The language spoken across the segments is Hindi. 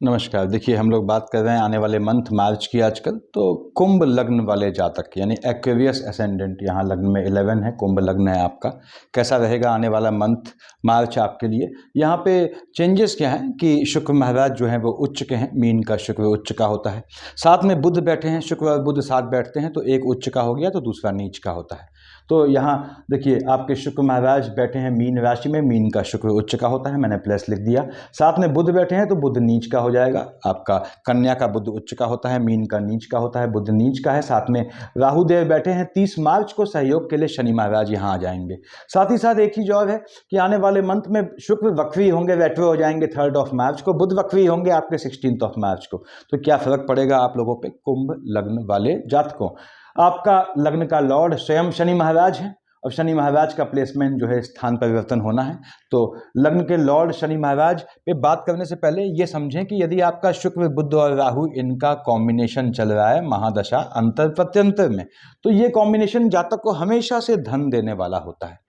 नमस्कार। देखिए, हम लोग बात कर रहे हैं आने वाले मंथ मार्च की आजकल। तो कुंभ लग्न वाले जातक यानी एक्वेरियस एसेंडेंट, यहाँ लग्न में 11 है, कुंभ लग्न है आपका। कैसा रहेगा आने वाला मंथ मार्च आपके लिए? यहाँ पे चेंजेस क्या हैं कि शुक्र महाराज जो हैं वो उच्च के हैं, मीन का शुक्र उच्च का होता है। साथ में बुध बैठे हैं, शुक्र और बुध साथ बैठते हैं तो एक उच्च का हो गया तो दूसरा नीच का होता है। तो यहाँ देखिए, आपके शुक्र महाराज बैठे हैं मीन राशि में, मीन का शुक्र उच्च का होता है, मैंने प्लस लिख दिया। साथ में बुध बैठे हैं तो बुध नीच का हो जाएगा आपका। कन्या का बुध उच्च का होता है, मीन का नीच का होता है, बुध नीच का है। साथ में राहु देव बैठे हैं, 30 मार्च को सहयोग के लिए शनि महाराज यहाँ आ जाएंगे। साथ ही साथ एक चीज और है कि आने वाले मंथ में शुक्र वक्री होंगे, रेट्रो हो जाएंगे 3 मार्च को, बुध वक्री होंगे आपके 16 मार्च को। तो क्या फर्क पड़ेगा आप लोगों पे कुंभ लग्न वाले जातकों? आपका लग्न का लॉर्ड स्वयं शनि महाराज है और शनि महाराज का प्लेसमेंट जो है स्थान परिवर्तन होना है। तो लग्न के लॉर्ड शनि महाराज पे बात करने से पहले ये समझें कि यदि आपका शुक्र बुध और राहु इनका कॉम्बिनेशन चल रहा है महादशा अंतर प्रत्यंतर में, तो ये कॉम्बिनेशन जातक को हमेशा से धन देने वाला होता है।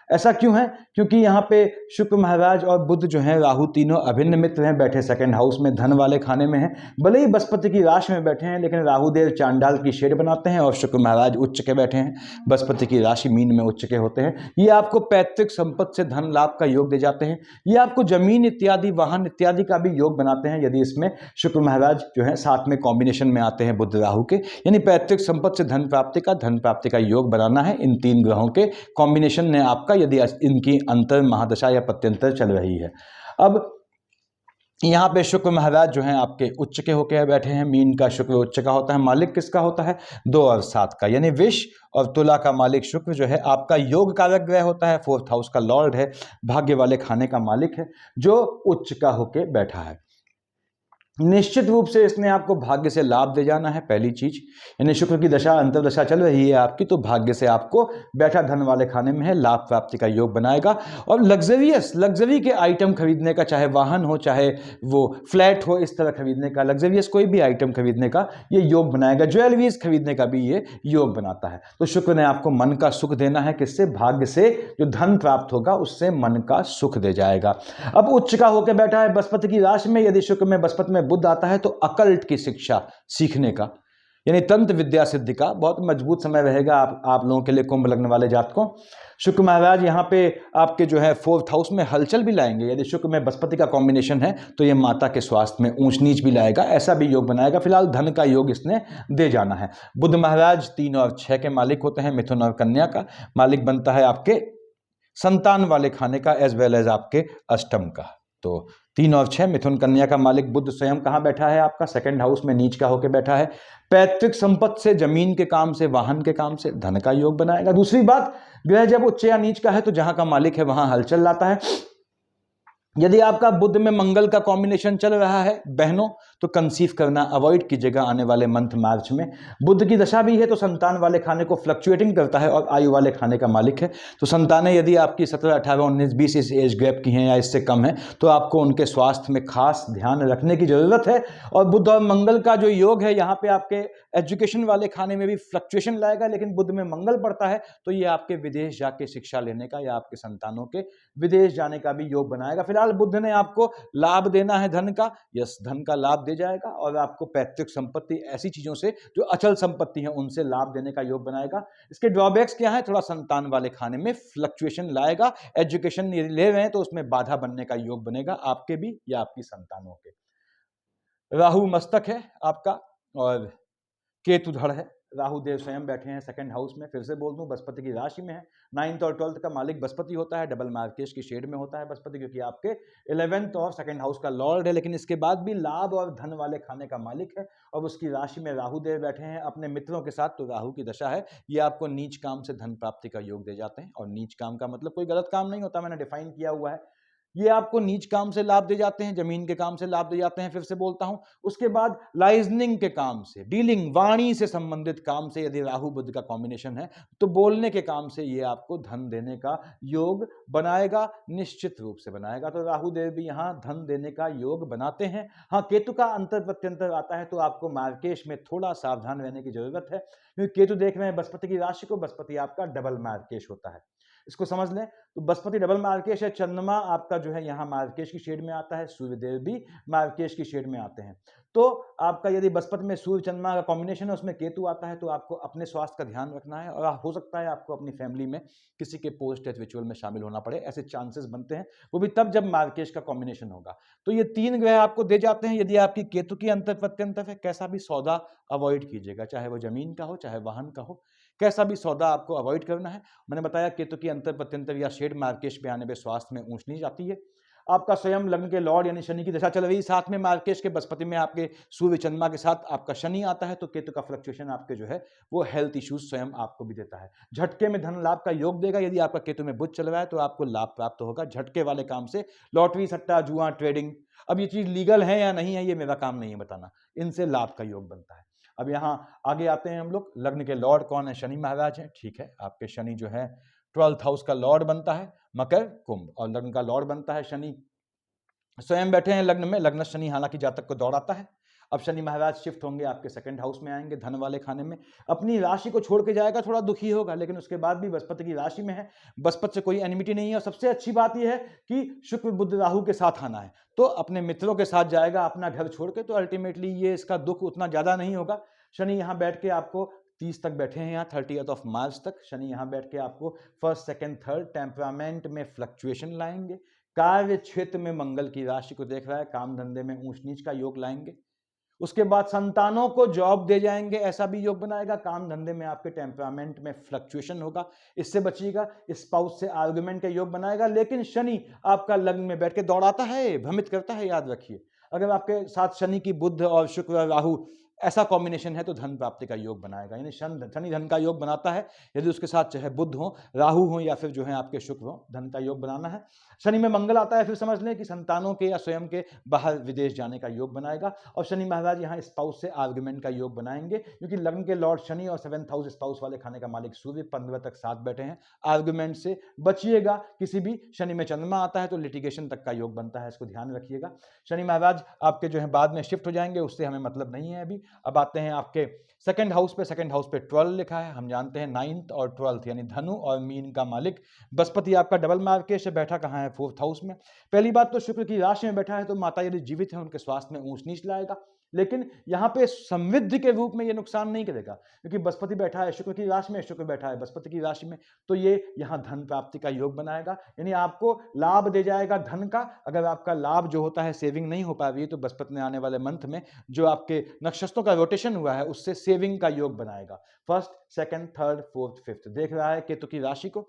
ऐसा क्यों है? क्योंकि यहाँ पे शुक्र महाराज और बुध जो है, राहु, तीनों अभिन्न मित्र हैं, बैठे सेकंड हाउस में, धन वाले खाने में हैं। भले ही बृहस्पति की राशि में बैठे हैं, लेकिन राहु देव चांडाल की शेड बनाते हैं और शुक्र महाराज उच्च के बैठे हैं, बृहस्पति की राशि मीन में उच्च के होते हैं। ये आपको पैतृक संपत्ति से धन लाभ का योग दे जाते हैं। ये आपको जमीन इत्यादि, वाहन इत्यादि का भी योग बनाते हैं यदि इसमें शुक्र महाराज जो है साथ में कॉम्बिनेशन में आते हैं बुध राहु के। यानी पैतृक संपत्ति से धन प्राप्ति का योग बनाना है इन 3 ग्रहों के कॉम्बिनेशन ने आपका, यदि इनकी अंतर महादशा या प्रत्यंतर चल रही है। अब यहाँ पे शुक्र महाराज जो हैं आपके उच्च के होकर बैठे हैं, मीन का शुक्र उच्च का होता है। मालिक किसका होता है? 2 और 7 का, यानी विष और तुला का मालिक शुक्र जो है आपका योग कारक ग्रह होता है, 4th हाउस का लॉर्ड है, भाग्य वाले खाने का मालिक है, जो उच्च का होके बैठा है। निश्चित रूप से इसने आपको भाग्य से लाभ दे जाना है, पहली चीज। यानी शुक्र की दशा अंतर्दशा चल रही है आपकी, तो भाग्य से आपको बैठा धन वाले खाने में है, लाभ प्राप्ति का योग बनाएगा। और लग्जरी के आइटम खरीदने का, चाहे वाहन हो, चाहे वो फ्लैट हो, इस तरह खरीदने का, लग्जरियस कोई भी आइटम खरीदने का ये योग बनाएगा। ज्वेलरीज खरीदने का भी ये योग बनाता है। तो शुक्र ने आपको मन का सुख देना है, किससे? भाग्य से जो धन प्राप्त होगा उससे मन का सुख दे जाएगा। अब उच्च का होकर बैठा है बृहस्पति की राशि में। यदि शुक्र में बृहस्पति में बुध आता है तो अकल्ट की शिक्षा सीखने का, यानी तंत्र विद्या सिद्धि का बहुत मजबूत समय रहेगा आप लोगों के लिए, कुंभ लग्न वाले जातकों। शुक्र महाराज यहाँ पे आपके जो है 4th हाउस में हलचल भी लाएंगे। यदि शुक्र में बृहस्पति का कॉम्बिनेशन है तो ये माता के स्वास्थ्य में ऊंच नीच भी लाएगा, ऐसा भी योग बनाएगा। फिलहाल धन का योग इसने दे जाना है। बुध महाराज 3 और 6 के मालिक होते हैं, मिथुन और कन्या का मालिक बनता है आपके संतान वाले खाने का, एज वेल एज आपके अष्टम का। तो 3 और 6 मिथुन कन्या का मालिक बुध स्वयं कहाँ बैठा है? आपका 2nd हाउस में नीच का होकर बैठा है। पैतृक संपत्ति से, जमीन के काम से, वाहन के काम से धन का योग बनाएगा। दूसरी बात, ग्रह जब उच्च या नीच का है तो जहां का मालिक है वहां हलचल लाता है। यदि आपका बुध में मंगल का कॉम्बिनेशन चल रहा है बहनों, तो कंसीव करना अवॉइड कीजिएगा आने वाले मंथ मार्च में। बुध की दशा भी है तो संतान वाले खाने को फ्लक्चुएटिंग करता है और आयु वाले खाने का मालिक है। तो संतानें यदि आपकी 17, 18, 19, 20 इस एज गैप की हैं या इससे कम है तो आपको उनके स्वास्थ्य में खास ध्यान रखने की जरूरत है। और बुध और मंगल का जो योग है यहाँ पे आपके एजुकेशन वाले खाने में भी फ्लक्चुएशन लाएगा, लेकिन बुध में मंगल पड़ता है तो ये आपके विदेश जाके शिक्षा लेने का या आपके संतानों के विदेश जाने का भी योग बनाएगा। फिलहाल बुध ने आपको लाभ देना है धन का, यस, धन का लाभ दे जाएगा और आपको पैतृक संपत्ति, ऐसी चीजों से जो अचल संपत्ति है उनसे लाभ देने का योग बनाएगा। इसके ड्रॉबैक्स क्या है? थोड़ा संतान वाले खाने में फ्लक्चुएशन लाएगा। एजुकेशन ले रहे हैं तो उसमें बाधा बनने का योग बनेगा, आपके भी या आपकी संतानों के। राहु मस्तक है आपका और केतु धड़ है। राहु देव स्वयं बैठे हैं 2nd हाउस में, फिर से बोल दूं बृहस्पति की राशि में है। 9th और 12th का मालिक बृहस्पति होता है, डबल मार्केश की शेड में होता है बृहस्पति, क्योंकि आपके 11th और 2nd हाउस का लॉर्ड है। लेकिन इसके बाद भी लाभ और धन वाले खाने का मालिक है और उसकी राशि में राहु देव बैठे हैं अपने मित्रों के साथ। तो राहु की दशा है, ये आपको नीच काम से धन प्राप्ति का योग दे जाते हैं। और नीच काम का मतलब कोई गलत काम नहीं होता, मैंने डिफाइन किया हुआ है। ये आपको नीच काम से लाभ दे जाते हैं, जमीन के काम से लाभ दे जाते हैं, फिर से बोलता हूं। उसके बाद लाइजनिंग के काम से, डीलिंग, वाणी से संबंधित काम से यदि राहु बुध का कॉम्बिनेशन है तो बोलने के काम से ये आपको धन देने का योग बनाएगा, निश्चित रूप से बनाएगा। तो राहु देव भी यहां धन देने का योग बनाते हैं। हाँ, केतु का अंतर प्रत्यंतर आता है तो आपको मार्केश में थोड़ा सावधान रहने की जरूरत है, क्योंकि केतु देख रहे हैं बृहस्पति की राशि को, बृहस्पति आपका डबल मार्केश होता है। इसको समझ लें। तो बृहस्पति डबल मार्केश है, चंद्रमा आपका जो है यहाँ मार्केश की शेड में आता है, सूर्यदेव भी मार्केश की शेड में आते हैं। तो आपका यदि बृहस्पति में सूर्य चंद्रमा का कॉम्बिनेशन है, उसमें केतु आता है, तो आपको अपने स्वास्थ्य का ध्यान रखना है और हो सकता है आपको अपनी फैमिली में किसी के पोस्ट डेथ रिचुअल में शामिल होना पड़े, ऐसे चांसेस बनते हैं, वो भी तब जब मार्केश का कॉम्बिनेशन होगा। तो ये 3 ग्रह आपको दे जाते हैं। यदि आपकी केतु की अंतर प्रत्यंतर है, कैसा भी सौदा अवॉइड कीजिएगा, चाहे वो जमीन का हो चाहे वाहन का हो, कैसा भी सौदा आपको अवॉइड करना है। मैंने बताया केतु की अंतर प्रत्यंतर या शेड मार्केश पे आने पे स्वास्थ्य में ऊंच नीच आती है। आपका स्वयं लग्न के लॉर्ड यानी शनि की दशा चल रही है, साथ में मार्केश के बृहस्पति में आपके सूर्य चंद्रमा के साथ आपका शनि आता है, तो केतु का फ्लक्चुएशन आपके जो है वो हेल्थ इश्यूज स्वयं आपको भी देता है। झटके में धन लाभ का योग देगा। यदि आपका केतु में बुध चल रहा है तो आपको लाभ प्राप्त होगा झटके वाले काम से, लॉटरी सट्टा जुआ ट्रेडिंग। अब ये चीज लीगल है या नहीं है ये मेरा काम नहीं है बताना, इनसे लाभ का योग बनता है। अब यहाँ आगे आते हैं हम लोग, लग्न के लॉर्ड कौन है? शनि महाराज हैं, ठीक है। आपके शनि जो है 12th हाउस का लॉर्ड बनता है मकर कुंभ, और लग्न का लॉर्ड बनता है शनि। स्वयं बैठे हैं लग्न में, लग्न शनि हालांकि जातक को दौड़ाता है। अब शनि महाराज शिफ्ट होंगे आपके 2nd हाउस में, आएंगे धन वाले खाने में, अपनी राशि को छोड़ के जाएगा, थोड़ा दुखी होगा, लेकिन उसके बाद भी बृहस्पति की राशि में है, बृहस्पति से कोई एनिमिटी नहीं है। और सबसे अच्छी बात यह है कि शुक्र बुध राहु के साथ आना है, तो अपने मित्रों के साथ जाएगा अपना घर छोड़ के, तो अल्टीमेटली ये इसका दुख उतना ज्यादा नहीं होगा। शनि यहाँ बैठ के आपको 30 तक बैठे हैं, यहाँ 30th ऑफ मार्च तक शनि यहाँ बैठ के आपको 1st, 2nd, 3rd टेम्परामेंट में फ्लक्चुएशन लाएंगे। कार्य क्षेत्र में मंगल की राशि को देख रहा है, काम धंधे में ऊंच नीच का योग लाएंगे। उसके बाद संतानों को जॉब दे जाएंगे, ऐसा भी योग बनाएगा। काम धंधे में आपके टेम्परामेंट में फ्लक्चुएशन होगा, इससे बचिएगा। स्पाउस से आर्गुमेंट का योग बनाएगा। लेकिन शनि आपका लग्न में बैठ के दौड़ाता है, भ्रमित करता है, याद रखिए। अगर आपके साथ शनि की बुध और शुक्र राहु ऐसा कॉम्बिनेशन है तो धन प्राप्ति का योग बनाएगा, यानी शनि धन का योग बनाता है। यदि उसके साथ चाहे बुध हो, राहु हो या फिर जो है आपके शुक्र हो, धन का योग बनाना है। शनि में मंगल आता है, फिर समझ लें कि संतानों के या स्वयं के बाहर विदेश जाने का योग बनाएगा। और शनि महाराज यहाँ स्पाउस से आर्गुमेंट का योग बनाएंगे, क्योंकि लग्न के लॉर्ड शनि और 7th हाउस स्पाउस वाले खाने का मालिक सूर्य 15 तक साथ बैठे हैं। आर्गुमेंट से बचिएगा किसी भी। शनि में चंद्रमा आता है तो लिटिगेशन तक का योग बनता है, इसको ध्यान रखिएगा। शनि महाराज आपके जो है बाद में शिफ्ट हो जाएंगे, उससे हमें मतलब नहीं है अभी। अब आते हैं आपके 2nd हाउस पे। 2nd हाउस पे 12 लिखा है, हम जानते हैं 9th और 12th यानी धनु और मीन का मालिक बृहस्पति आपका डबल मार्केश है, बैठा कहाँ है? 4th हाउस में। पहली बात तो शुक्र की राशि में बैठा है, तो माता यदि जीवित है उनके स्वास्थ्य में ऊंच नीच लाएगा, लेकिन यहाँ पे समृद्धि के रूप में ये नुकसान नहीं करेगा, क्योंकि बृहस्पति बैठा है शुक्र की राशि में, शुक्र बैठा है बृहस्पति की राशि में, तो ये यहाँ धन प्राप्ति का योग बनाएगा, यानी आपको लाभ दे जाएगा धन का। अगर आपका लाभ जो होता है सेविंग नहीं हो पा रही है, तो बृहस्पति ने आने वाले मंथ में जो आपके नक्षत्रों का रोटेशन हुआ है उससे सेविंग का योग बनाएगा। 1st, 2nd, 3rd, 4th, 5th देख रहा है केतु की राशि को।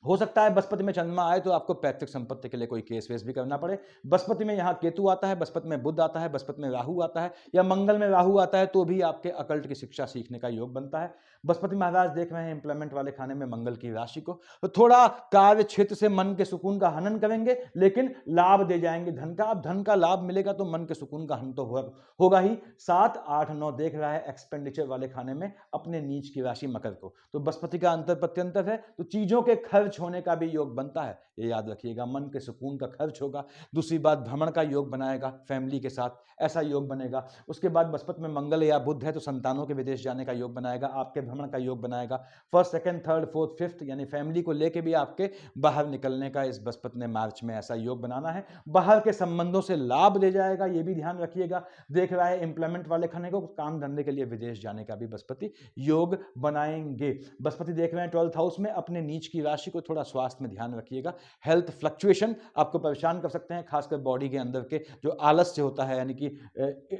हो सकता है बृहस्पति में चंद्रमा आए तो आपको पैतृक संपत्ति के लिए कोई केस वेस भी करना पड़े। बृहस्पति में यहाँ केतु आता है, बृहस्पति में बुध आता है, बृहस्पति में राहु आता है, या मंगल में राहु आता है, तो भी आपके अकल्ट की शिक्षा सीखने का योग बनता है। बृहस्पति महाराज देख रहे हैं इंप्लीमेंट वाले खाने में मंगल की राशि को, तो थोड़ा कार्य क्षेत्र से मन के सुकून का हनन करेंगे, लेकिन लाभ दे जाएंगे धन का। अब धन का लाभ मिलेगा तो मन के सुकून का हनन तो होगा ही। 7, 8, 9 देख रहा है एक्सपेंडिचर वाले खाने में अपने नीच की राशि मकर को, तो बृहस्पति का अंतर प्रत्यंतर है, तो चीजों के खर्च होने का भी योग बनता है, ये याद रखिएगा। मन के सुकून का खर्च होगा। दूसरी बात, भ्रमण का योग बनाएगा फैमिली के साथ, ऐसा योग बनेगा। उसके बाद बृहस्पति में मंगल या बुध है तो संतानों के विदेश जाने का योग बनाएगा, आपके भ्रमण का योग बनाएगा। 1st, 2nd, 3rd, 4th, 5th यानी फैमिली को लेके भी आपके बाहर निकलने का इस बृहस्पति ने मार्च में ऐसा योग बनाना है। बाहर के संबंधों से लाभ दे जाएगा, ये भी ध्यान रखिएगा। देख रहा है इंप्लीमेंट वाले खाने को, काम धंधे के लिए विदेश जाने का भी बृहस्पति योग बनाएंगे। बृहस्पति देख रहे हैं 12th हाउस में, अपने नीच की राशि को, थोड़ा स्वास्थ्य में ध्यान रखिएगा। हेल्थ फ्लक्चुएशन आपको परेशान कर सकते हैं, खासकर बॉडी के अंदर के जो आलस्य होता है यानी कि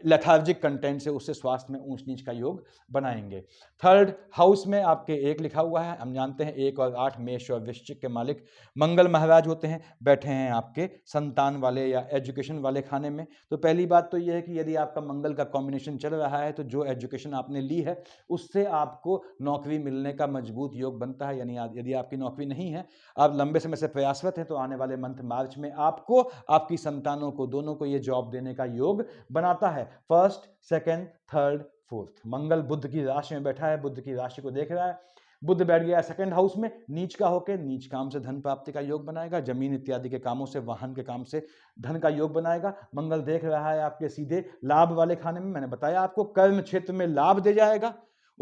लेथार्जिक कंटेंट से, उससे स्वास्थ्य में ऊंच नीच का योग बनाएंगे। 3rd हाउस में आपके 1 लिखा हुआ है, हम जानते हैं 1 और 8 मेष और वृश्चिक के मालिक मंगल महाराज होते हैं, बैठे हैं आपके संतान वाले या एजुकेशन वाले खाने में। तो पहली बात तो यह है कि यदि आपका मंगल का कॉम्बिनेशन चल रहा है तो जो एजुकेशन आपने ली है उससे आपको नौकरी मिलने का मजबूत योग बनता है, यानी यदि आपकी नौकरी नहीं है, आप लंबे समय से प्रयासरत हैं, तो आने वाले मंथ मार्च में आपको आपकी संतानों को, दोनों को ये जॉब देने का योग बनाता है। 1st, 2nd, 3rd, 4th मंगल बुध की राशि में बैठा है, बुध की राशि को देख रहा है। बुध बैठ गया 2nd हाउस में, नीच का होकर नीच काम से धन प्राप्ति का योग बनाएगा, जमीन इत्यादि के कामों से, वाहन के काम से धन का योग बनाएगा। मंगल देख रहा है आपके सीधे लाभ वाले खाने में, मैंने बताया आपको कर्म क्षेत्र में लाभ दे जाएगा।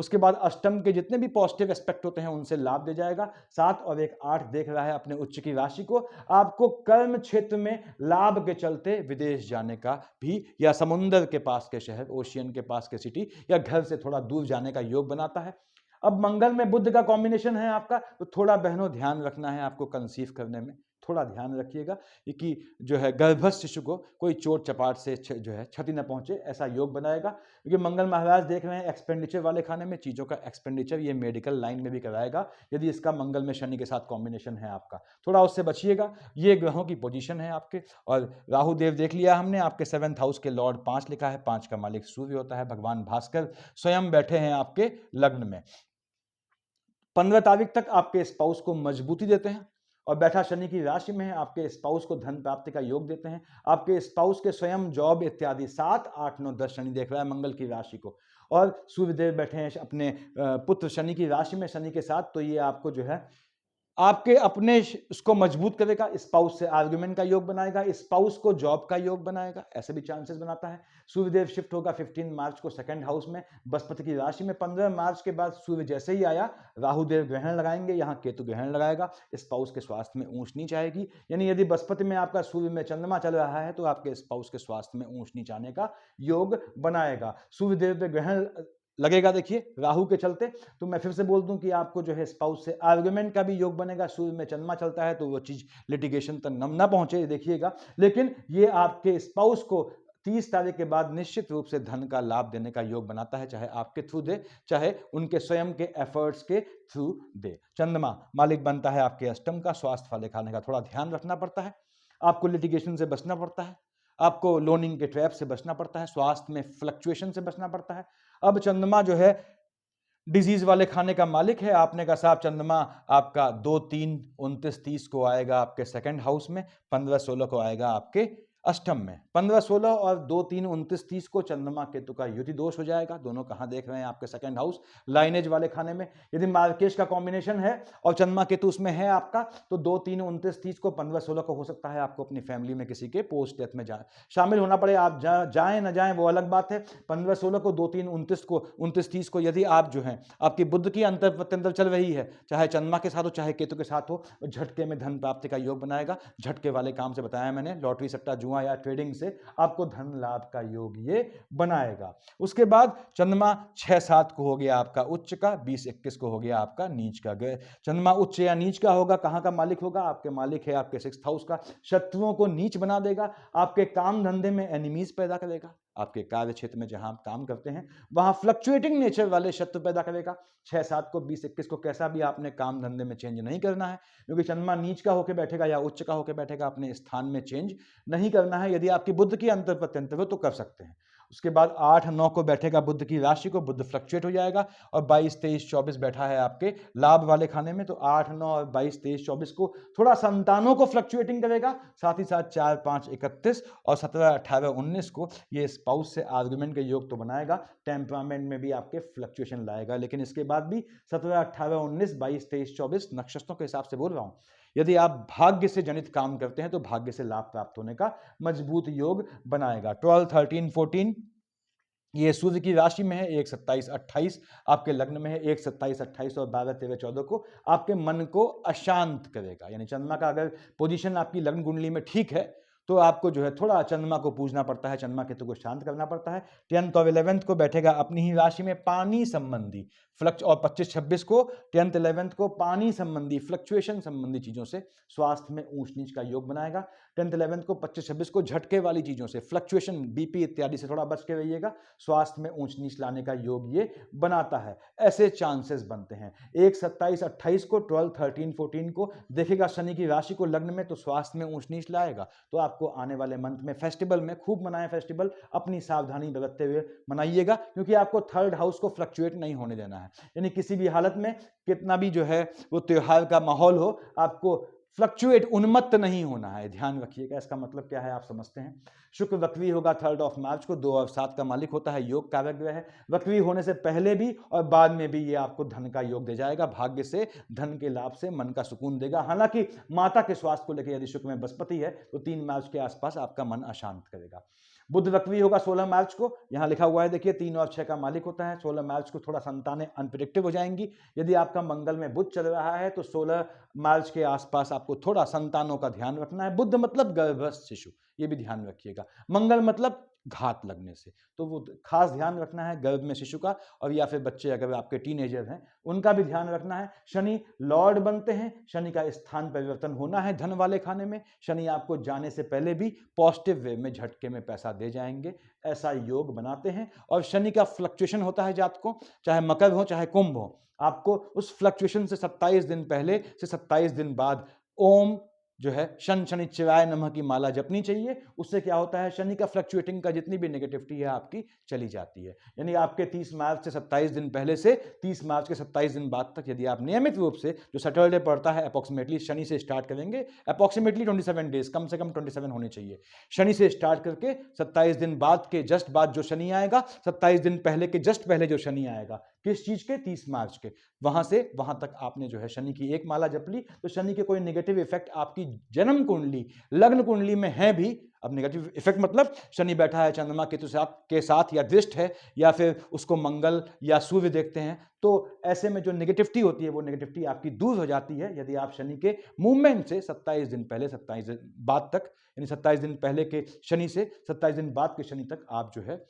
उसके बाद अष्टम के जितने भी पॉजिटिव एस्पेक्ट होते हैं उनसे लाभ दे जाएगा। 7 और 1 8 देख रहा है अपने उच्च की राशि को। आपको कर्म क्षेत्र में लाभ के चलते विदेश जाने का भी, या समुद्र के पास के शहर, ओशियन के पास के सिटी, या घर से थोड़ा दूर जाने का योग बनाता है। अब मंगल में बुध का कॉम्बिनेशन है आपका, तो थोड़ा बहनों ध्यान रखना है आपको कंसीव करने में, थोड़ा ध्यान रखिएगा कि जो है गर्भस्थ शिशु को कोई चोट चपाट से जो है क्षति न पहुंचे, ऐसा योग बनाएगा। क्योंकि मंगल महाराज देख रहे हैं एक्सपेंडिचर वाले खाने में, चीज़ों का एक्सपेंडिचर ये मेडिकल लाइन में भी कराएगा यदि इसका मंगल में शनि के साथ कॉम्बिनेशन है आपका, थोड़ा उससे बचिएगा। ये ग्रहों की पोजीशन है आपके। और राहु देव देख लिया हमने, आपके 7th हाउस के लॉर्ड 5 लिखा है, 5 का मालिक सूर्य होता है। भगवान भास्कर स्वयं बैठे हैं आपके लग्न में। 15 तारीख तक आपके स्पाउस को मजबूती देते हैं, और बैठा शनि की राशि में है, आपके स्पाउस को धन प्राप्ति का योग देते हैं। आपके स्पाउस के स्वयं जॉब इत्यादि 7 8 9 10 शनि देख रहा है मंगल की राशि को, और सूर्यदेव बैठे हैं अपने पुत्र शनि की राशि में शनि के साथ, तो ये आपको जो है आपके अपने उसको मजबूत करेगा। स्पाउस से आर्गुमेंट का योग बनाएगा, स्पाउस को जॉब का योग बनाएगा, ऐसे भी चांसेस बनाता है। सूर्यदेव शिफ्ट होगा 15 मार्च को 2nd हाउस में बृहस्पति की राशि में। 15 मार्च के बाद सूर्य जैसे ही आया राहु देव ग्रहण लगाएंगे, यहाँ केतु ग्रहण लगाएगा। स्पाउस के स्वास्थ्य में ऊंच नीच आएगी, यानी यदि बृहस्पति में आपका सूर्य में चंद्रमा चल रहा है तो आपके स्पाउस के स्वास्थ्य में ऊंच नीच आने का योग बनाएगा। सूर्यदेव पे ग्रहण लगेगा देखिए राहु के चलते, तो मैं फिर से बोल दूं कि आपको जो है स्पाउस से आर्गुमेंट का भी योग बनेगा। सूर्य में चंद्रमा चलता है तो वो चीज लिटिगेशन तक ना पहुंचे, देखिएगा। लेकिन ये आपके स्पाउस को 30 तारीख के बाद निश्चित रूप से धन का लाभ देने का योग बनाता है, चाहे आपके थ्रू दे, चाहे उनके स्वयं के एफर्ट्स के थ्रू दे। चंद्रमा मालिक बनता है आपके अष्टम का, स्वास्थ्य वाले खाने का थोड़ा ध्यान रखना पड़ता है, आपको लिटिगेशन से बचना पड़ता है, आपको लोनिंग के ट्रैप से बचना पड़ता है, स्वास्थ्य में फ्लक्चुएशन से बचना पड़ता है। अब चंद्रमा जो है डिजीज वाले खाने का मालिक है। आपने कहा साहब चंद्रमा आपका 2 3 29 30 को आएगा आपके 2nd हाउस में, 15 16 को आएगा आपके अष्टम में। 15 16 और 2 3 29 30 को चंद्रमा केतु का युति दोष हो जाएगा। दोनों कहाँ देख रहे हैं आपके 2nd हाउस, लाइनेज वाले खाने में। यदि मार्केश का कॉम्बिनेशन है और चंद्रमा केतु उसमें है आपका, तो 2 3 29 30 को 15 16 को हो सकता है आपको अपनी फैमिली में किसी के पोस्ट डेथ में शामिल होना पड़े। आप जाएं ना जाएं वो अलग बात है। 15 16 को 2 3 29 को 29 30 को यदि आप जो है आपकी बुद्ध की अंतर चल रही है, चाहे चंद्रमा के साथ हो चाहे केतु के साथ हो, झटके में धन प्राप्ति का योग बनाएगा। झटके वाले काम से बताया मैंने, लॉटरी सट्टा जुआ या ट्रेडिंग से आपको धन लाभ का योग ये बनाएगा। उसके बाद चंद्रमा 6 7 को हो गया आपका उच्च का, 20 21 को हो गया आपका नीच का। चंद्रमा उच्च या नीच का होगा, कहां का मालिक होगा, आपके मालिक है आपके 6th हाउस का। शत्रुओं को नीच बना देगा, आपके काम धंधे में एनिमीज पैदा करेगा, आपके कार्य क्षेत्र में जहां आप काम करते हैं वहां फ्लक्चुएटिंग नेचर वाले शत्रु पैदा करेगा। 6 7 को 20 21 को कैसा भी आपने काम धंधे में चेंज नहीं करना है, क्योंकि चंद्रमा नीच का होकर बैठेगा या उच्च का होकर बैठेगा, अपने स्थान में चेंज नहीं करना है। यदि आपकी बुद्ध की अंतर प्रत्यंतर हो तो कर सकते हैं। उसके बाद 8 9 को बैठेगा बुद्ध की राशि को, बुद्ध फ्लक्चुएट हो जाएगा। और 22 23 24 बैठा है आपके लाभ वाले खाने में, तो 8 9 और 22 23 24 को थोड़ा संतानों को फ्लक्चुएटिंग करेगा। साथ ही साथ 4 5 31 और 17 18 19 को ये स्पाउस से आर्गुमेंट के योग तो बनाएगा, टेम्परामेंट में भी आपके फ्लक्चुएशन लाएगा। लेकिन इसके बाद भी 17 18 19 22 23 24 नक्षत्रों के हिसाब से बोल रहा हूं, यदि आप भाग्य से जनित काम करते हैं तो भाग्य से लाभ प्राप्त होने का मजबूत योग बनाएगा। 12 13 14 ये सूर्य की राशि में है, 1 27 28 आपके लग्न में है, 1 27 28 और 12 13 14 को आपके मन को अशांत करेगा। यानी चंद्रमा का अगर पोजीशन आपकी लग्न कुंडली में ठीक है तो आपको जो है थोड़ा चंद्रमा को पूजना पड़ता है, चंद्रमा केतु को शांत करना पड़ता है। 10th और 11th को बैठेगा अपनी ही राशि में पानी संबंधी फ्लक्च, और 25 26 को 10th 11th को पानी संबंधी फ्लक्चुएशन संबंधी चीजों से स्वास्थ्य में ऊंच नीच का योग बनाएगा। 10th 11th को 25 26 को झटके वाली चीजों से फ्लक्चुएशन बीपी इत्यादि से थोड़ा बच के रहिएगा, स्वास्थ्य में ऊंच नीच लाने का योग ये बनाता है। ऐसे चांसेस बनते हैं। 1 27 28 को 12 13 14 को देखेगा शनि की राशि को लग्न में, तो स्वास्थ्य में ऊंच नीच लाएगा। तो आपको आने वाले मंथ में फेस्टिवल में खूब मनाएं, फेस्टिवल अपनी सावधानी बरतते हुए मनाइएगा, क्योंकि आपको 3rd हाउस को फ्लक्चुएट नहीं होने देना है। यानी किसी भी हालत में कितना भी जो है वो त्योहार का माहौल हो, आपको फ्लक्चुएट उन्मत्त नहीं होना है, ध्यान रखिएगा। इसका मतलब क्या है आप समझते हैं। शुक्र वक्री होगा 3rd ऑफ मार्च को, 2 और 7 का मालिक होता है, योग कारक ग्रह है। वक्री होने से पहले भी और बाद में भी ये आपको धन का योग दे जाएगा, भाग्य से धन के लाभ से मन का सुकून देगा। हालांकि माता के स्वास्थ्य को लेकर यदि शुक्र में बृहस्पति है तो 3 मार्च के आसपास आपका मन अशांत करेगा। बुध वक्री होगा 16 मार्च को, यहाँ लिखा हुआ है देखिए 3 और 6 का मालिक होता है। 16 मार्च को थोड़ा संतानें अनप्रिडिक्टिव हो जाएंगी। यदि आपका मंगल में बुध चल रहा है तो 16 मार्च के आसपास आपको थोड़ा संतानों का ध्यान रखना है। बुध मतलब गर्भस्थ शिशु, ये भी ध्यान रखिएगा। मंगल मतलब घात लगने से, तो वो खास ध्यान रखना है गर्भ में शिशु का, और या फिर बच्चे अगर आपके टीनेजर हैं उनका भी ध्यान रखना है। शनि लॉर्ड बनते हैं, शनि का स्थान परिवर्तन होना है धन वाले खाने में। शनि आपको जाने से पहले भी पॉजिटिव वे में झटके में पैसा दे जाएंगे, ऐसा योग बनाते हैं। और शनि का फ्लक्चुएशन होता है जातकों, चाहे मकर हो चाहे कुंभ हो, आपको उस फ्लक्चुएशन से 27 दिन पहले से 27 दिन बाद ओम जो है शन शनिश्चराय नमः की माला जपनी चाहिए। उससे क्या होता है, शनि का फ्लक्चुएटिंग का जितनी भी नेगेटिविटी है आपकी चली जाती है। यानी आपके 30 मार्च से 27 दिन पहले से 30 मार्च के 27 दिन बाद तक यदि आप नियमित रूप से, जो सैटरडे पड़ता है अप्रॉक्सीमेटली शनि से स्टार्ट करेंगे, अप्रॉक्सीमेटली 27 डेज, कम से कम 27 होने चाहिए। शनि से स्टार्ट करके 27 दिन बाद के जस्ट बाद जो शनि आएगा, 27 दिन पहले के जस्ट पहले जो शनि आएगा, किस चीज के, 30 मार्च के, वहां से वहां तक आपने जो है शनि की एक माला जप ली, तो शनि के कोई नेगेटिव इफेक्ट आपकी जन्म कुंडली, लग्न कुंडली में है भी। अब नेगेटिव इफेक्ट मतलब शनि बैठा है चंद्रमा केतु के साथ, या दृष्ट है, या फिर उसको मंगल या सूर्य देखते हैं, तो ऐसे में जो नेगेटिविटी होती है वो नेगेटिविटी आपकी दूर हो जाती है यदि आप शनि के मूवमेंट से 27 दिन पहले 27 दिन बाद तक, यानी 27 दिन पहले के शनि से 27 दिन बाद के शनि तक आप जो है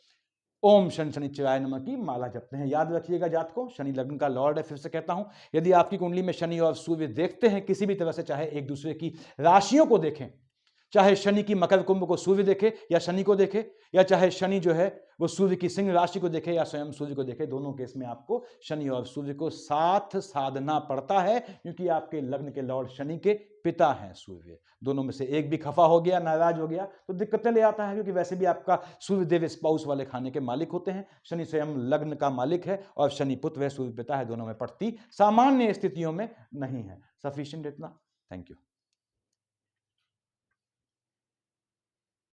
ओम शन शनिश्चराय नमः की माला जपते हैं। याद रखिएगा जातकों, शनि लग्न का लॉर्ड है। फिर से कहता हूं, यदि आपकी कुंडली में शनि और सूर्य देखते हैं किसी भी तरह से, चाहे एक दूसरे की राशियों को देखें, चाहे शनि की मकर कुंभ को सूर्य देखे या शनि को देखे, या चाहे शनि जो है वो सूर्य की सिंह राशि को देखे या स्वयं सूर्य को देखे, दोनों केस में आपको शनि और सूर्य को साथ साधना पड़ता है, क्योंकि आपके लग्न के लॉर्ड शनि के पिता हैं सूर्य। दोनों में से एक भी खफा हो गया, नाराज हो गया, तो दिक्कतें ले आता है, क्योंकि वैसे भी आपका सूर्य देव स्पाउस वाले खाने के मालिक होते हैं। शनि स्वयं लग्न का मालिक है और शनि पुत्र व सूर्य पिता है, दोनों में पड़ती सामान्य स्थितियों में नहीं है। सफिशिएंट इतना, थैंक यू।